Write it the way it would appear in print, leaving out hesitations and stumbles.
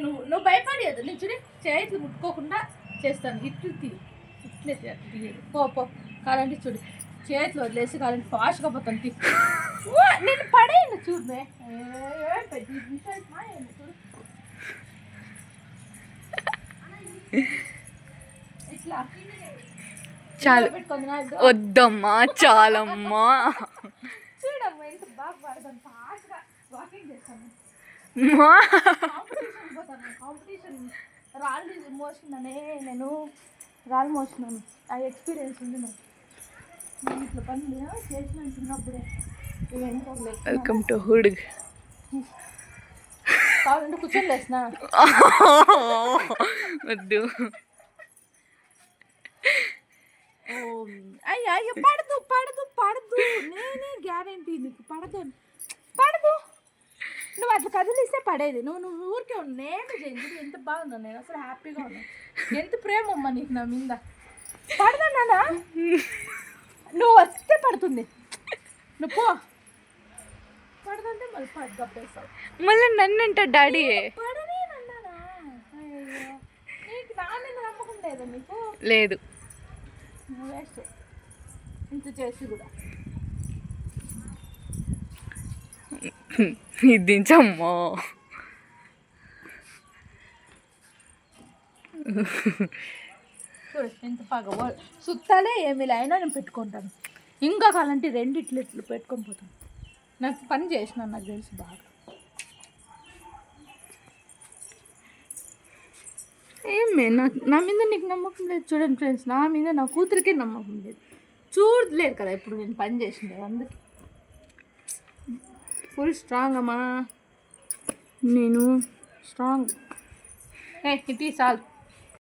నువ్వు భయపడేది నేను చూడి చేతులు ముట్టుకోకుండా చేస్తాను. ఇట్లు పో కాలంటే చూడు చేతులు వదిలేసి కాలంటే ఫాస్ట్గా పోతాను. నేను పడేయండి చూడు చూడు ఇట్లా చాలు వద్దమ్మా చాలమ్మా. చూడమ్మా ఎంత బాగా పడతాను ఫాస్ట్గా వాకింగ్ చేస్తాను. కాంపిటీషన్ రాళ్ళు మోస్తున్నానే నేను రాళ్ళు మోస్తున్నాను. ఆ ఎక్స్పీరియన్స్ ఉంది నాకు. నేను ఇట్లా పని చేసిన చిన్నప్పుడే. Welcome to hood. కావాలంటే కూర్చొని లేసిన వద్దు. అయ్యో పడదు పడదు పడదు. నేనే గ్యారంటీ నీకు పడదు పడదు. నువ్వు అట్లా కదిలిస్తే పడేది. నువ్వు ఊరికే నేను చేయండి. ఎంత బాగున్నా నేను అసలు హ్యాపీగా ఉన్నాను. ఎంత ప్రేమ అమ్మా నీకు నా మీద. పడదన్నానా? నువ్వు వస్తే పడుతుంది. నువ్వు పో పడదంటే మళ్ళీ గప్పేస్తావు. మళ్ళీ నన్ను అంట డాడీ పడనేనన్నానా? అయ్యో నీకు నా మీద నమ్మకం లేదా నీకు? లేదు. వేస్ట్ ఇంత చేసి కూడా. ఇది దించమ్మా. చూడు ఎంత బాగా సుత్తాలే ఏమీ అయినా నేను పెట్టుకుంటాను. ఇంకా కావాలంటే రెండు ఇట్లు పెట్టుకొని పోతాను. నాకు పని చేసిన నాకు తెలుసు బాగా. ఏమే నా మీద నీకు నమ్మకం లేదు. చూడండి ఫ్రెండ్స్, నా మీద నా కూతురికే నమ్మకం లేదు. చూడలేదు కదా ఇప్పుడు నేను పని చేసినది. అందుకే ఫుల్ స్ట్రాంగ్ అమ్మా నేను. స్ట్రాంగ్. It is all.